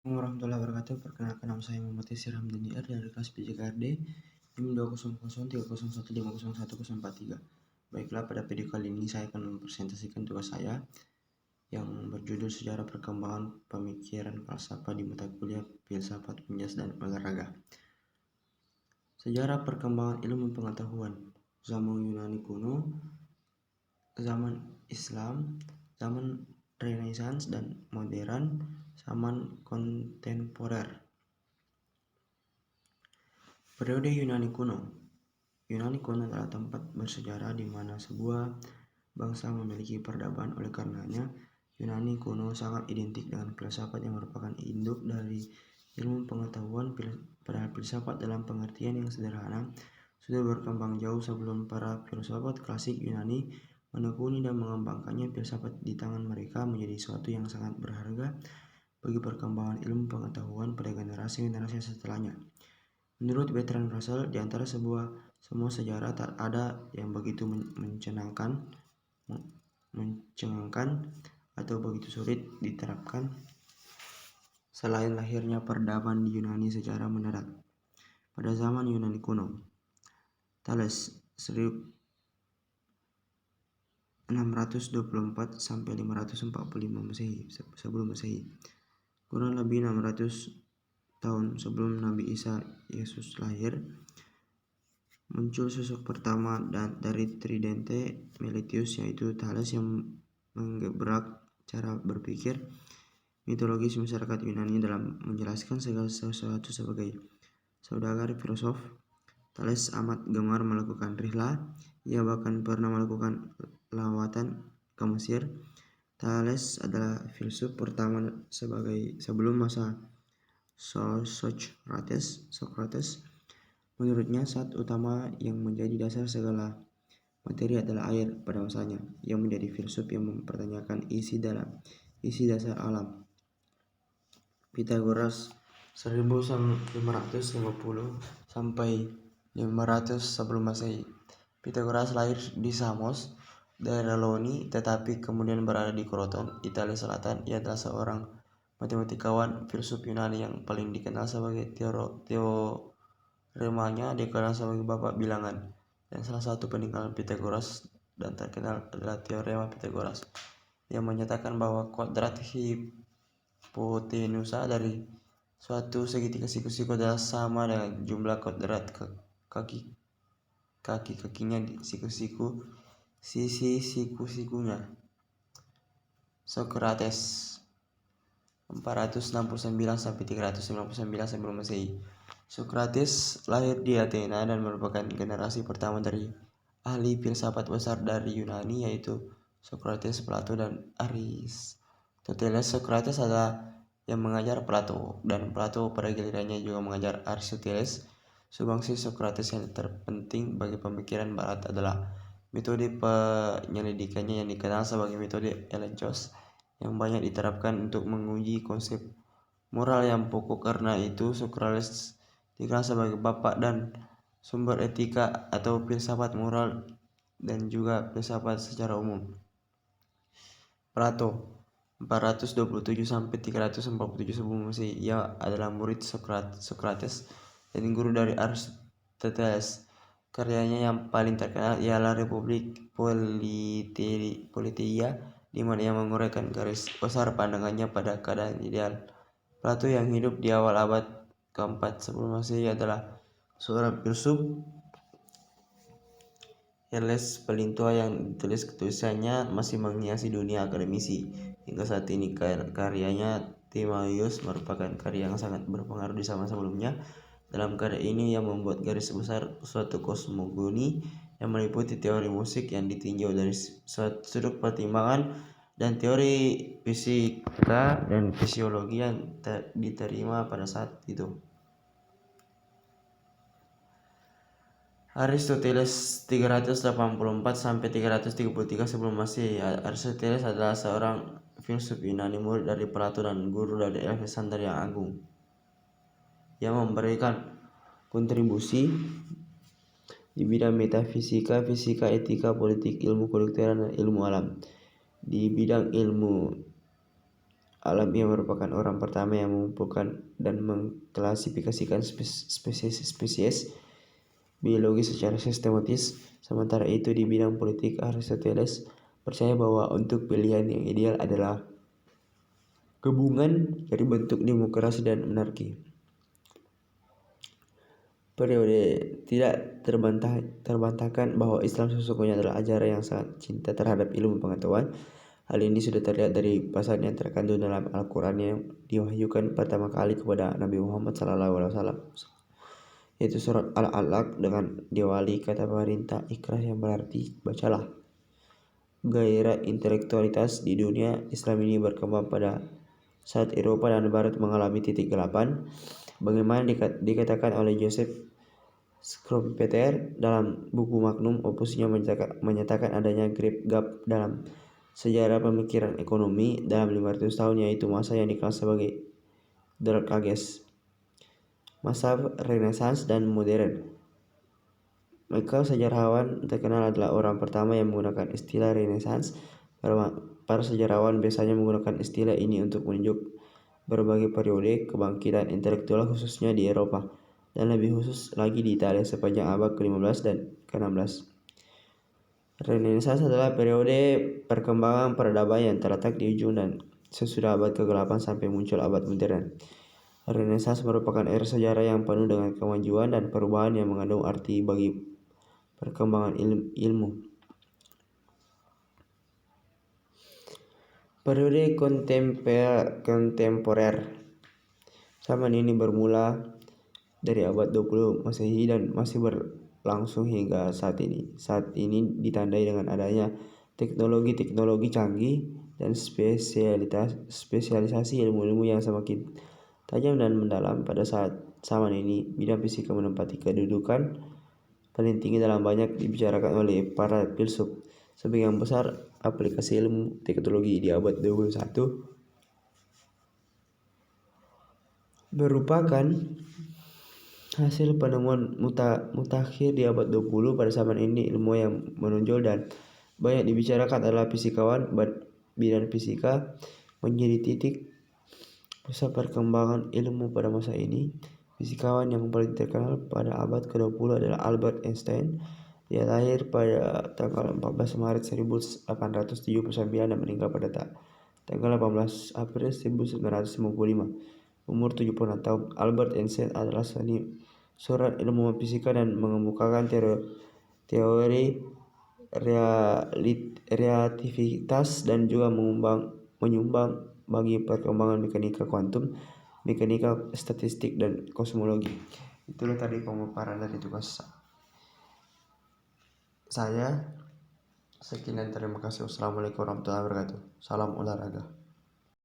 Assalamualaikum warahmatullahi wabarakatuh. Perkenalkan, nama saya Muhammad Yasir Hamdani R dari kelas PJKRD NIM 2003001043043. Baiklah, pada video kali ini saya akan mempresentasikan tugas saya yang berjudul Sejarah Perkembangan Pemikiran Falsafah di mata kuliah Filsafat Penjelasan dan Olahraga. Sejarah perkembangan ilmu pengetahuan zaman Yunani kuno, zaman Islam, zaman Renaissance dan modern, zaman kontemporer. Periode Yunani kuno. Yunani kuno adalah tempat bersejarah di mana sebuah bangsa memiliki peradaban. Oleh karenanya, Yunani kuno sangat identik dengan filsafat yang merupakan induk dari ilmu pengetahuan. Padahal filsafat dalam pengertian yang sederhana sudah berkembang jauh sebelum para filsafat klasik Yunani menekuni dan mengembangkannya. Filsafat di tangan mereka menjadi sesuatu yang sangat berharga bagi perkembangan ilmu pengetahuan pada generasi-generasi setelahnya. Menurut Bertrand Russell, di antara semua sejarah tak ada yang begitu mencengangkan atau begitu sulit diterapkan selain lahirnya peradaban di Yunani secara mendadak. Pada zaman Yunani kuno, Thales 624 sampai 545 Masehi sebelum Masehi, kurang lebih 600 tahun sebelum Nabi Isa Yesus lahir, muncul sosok pertama dari Tridente Meletius, yaitu Thales, yang menggebrak cara berpikir mitologis masyarakat Yunani dalam menjelaskan segala sesuatu sebagai saudagar filosof. Thales amat gemar melakukan rihlah. Ia bahkan pernah melakukan lawatan ke Mesir. Thales adalah filsuf pertama sebelum masa Socrates. Menurutnya, zat utama yang menjadi dasar segala materi adalah air pada masanya. Ia menjadi filsuf yang mempertanyakan isi dasar alam. Pythagoras 1550 sampai 500 sebelum Masehi. Pythagoras lahir di Samos, daerah Loni, tetapi kemudian berada di Kroton, Italia Selatan. Ia adalah seorang matematikawan filsuf Yunani yang paling dikenal sebagai teoremanya dikenal sebagai bapak bilangan, dan salah satu peninggalan Pythagoras dan terkenal adalah teorema Pythagoras yang menyatakan bahwa kuadrat hipotenusa dari suatu segitiga siku-siku adalah sama dengan jumlah kuadrat kaki-kakinya di sisi-siku-sikunya. Socrates 469 sampai 399 sebelum Masehi. Socrates lahir di Athena dan merupakan generasi pertama dari ahli filsafat besar dari Yunani, yaitu Socrates, Plato, dan Aristoteles. Socrates adalah yang mengajar Plato, dan Plato pada gilirannya juga mengajar Aristoteles. Sumbangsi Socrates yang terpenting bagi pemikiran Barat adalah metode penyelidikannya yang dikenal sebagai metode Elencos, yang banyak diterapkan untuk menguji konsep moral yang pokok. Karena itu, Socrates dikenal sebagai bapak dan sumber etika atau filsafat moral dan juga filsafat secara umum. Plato 427 sampai 347 sebelum Masehi. Ia adalah murid Socrates dan guru dari Aristoteles. Karyanya yang paling terkenal ialah Republik Politeia, di mana ia menguraikan garis besar pandangannya pada keadaan ideal. Plato yang hidup di awal abad keempat sebelum Masehi adalah seorang filsuf Hellenes paling tua yang tulisannya masih menghiasi dunia akademisi hingga saat ini. Karyanya Timaeus merupakan karya yang sangat berpengaruh di zaman sebelumnya. Dalam karya ini ia membuat garis besar suatu kosmogoni yang meliputi teori musik yang ditinjau dari sudut pertimbangan dan teori fisika dan fisiologi yang diterima pada saat itu. Aristoteles 384 sampai 333 sebelum Masehi. Aristoteles adalah seorang filsuf Yunani, murid dari Plato dan guru dari Alexander yang Agung. Ia memberikan kontribusi di bidang metafisika, fisika, etika, politik, ilmu kedokteran, dan ilmu alam. Di bidang ilmu alam. Ia merupakan orang pertama yang mengumpulkan dan mengklasifikasikan spesies biologi secara sistematis. Sementara itu di bidang politik, Aristoteles percaya bahwa untuk pilihan yang ideal adalah gabungan dari bentuk demokrasi dan monarki. Periode tidak terbantahkan bahwa Islam sesungguhnya adalah ajaran yang sangat cinta terhadap ilmu pengetahuan. Hal ini sudah terlihat dari pasal yang terkandung dalam Al-Quran yang diwahyukan pertama kali kepada Nabi Muhammad SAW, yaitu surat Al-Alaq dengan diawali kata perintah ikhra yang berarti bacalah. Gairah intelektualitas di dunia Islam ini berkembang pada saat Eropa dan Barat mengalami titik gelapan. Bagaimana dikatakan oleh Joseph Schumpeter dalam buku Magnum Opusnya menyatakan adanya great gap dalam sejarah pemikiran ekonomi dalam 500 tahun, yaitu masa yang dikenal sebagai Dark Ages, masa Renaissance dan modern. Michael, sejarawan terkenal, adalah orang pertama yang menggunakan istilah Renaissance. Para sejarawan biasanya menggunakan istilah ini untuk menunjuk berbagai periode kebangkitan intelektual khususnya di Eropa dan lebih khusus lagi di Italia sepanjang abad ke-15 dan ke-16. Renaissance adalah periode perkembangan peradaban yang terletak di ujung dan sesudah abad ke-8 sampai muncul abad modern. Renaissance merupakan era sejarah yang penuh dengan kemajuan dan perubahan yang mengandung arti bagi perkembangan ilmu. Periode kontemporer. Zaman ini bermula dari abad 20 Masehi dan masih berlangsung hingga saat ini. Saat ini ditandai dengan adanya teknologi canggih dan spesialisasi ilmu-ilmu yang semakin tajam dan mendalam. Pada saat zaman ini, bidang fisika menempati kedudukan paling tinggi dalam banyak dibicarakan oleh para filsuf. Sebagian besar aplikasi ilmu teknologi di abad 21 merupakan hasil penemuan mutakhir di abad 20. Pada zaman ini ilmu yang menonjol dan banyak dibicarakan adalah fisikawan. Bidang fisika menjadi titik pusat perkembangan ilmu pada masa ini. Fisikawan yang paling terkenal pada abad ke-20 adalah Albert Einstein. Dia lahir pada tanggal 14 Maret 1879 dan meninggal pada tanggal 18 April 1955. Umur 76 tahun, Albert Einstein adalah seorang ilmuwan fisika dan mengemukakan teori relativitas dan juga menyumbang bagi perkembangan mekanika kuantum, mekanika statistik, dan kosmologi. Itulah tadi pemaparan dari tugas saya. Sekian dan terima kasih. Wassalamualaikum warahmatullahi wabarakatuh. Salam olahraga.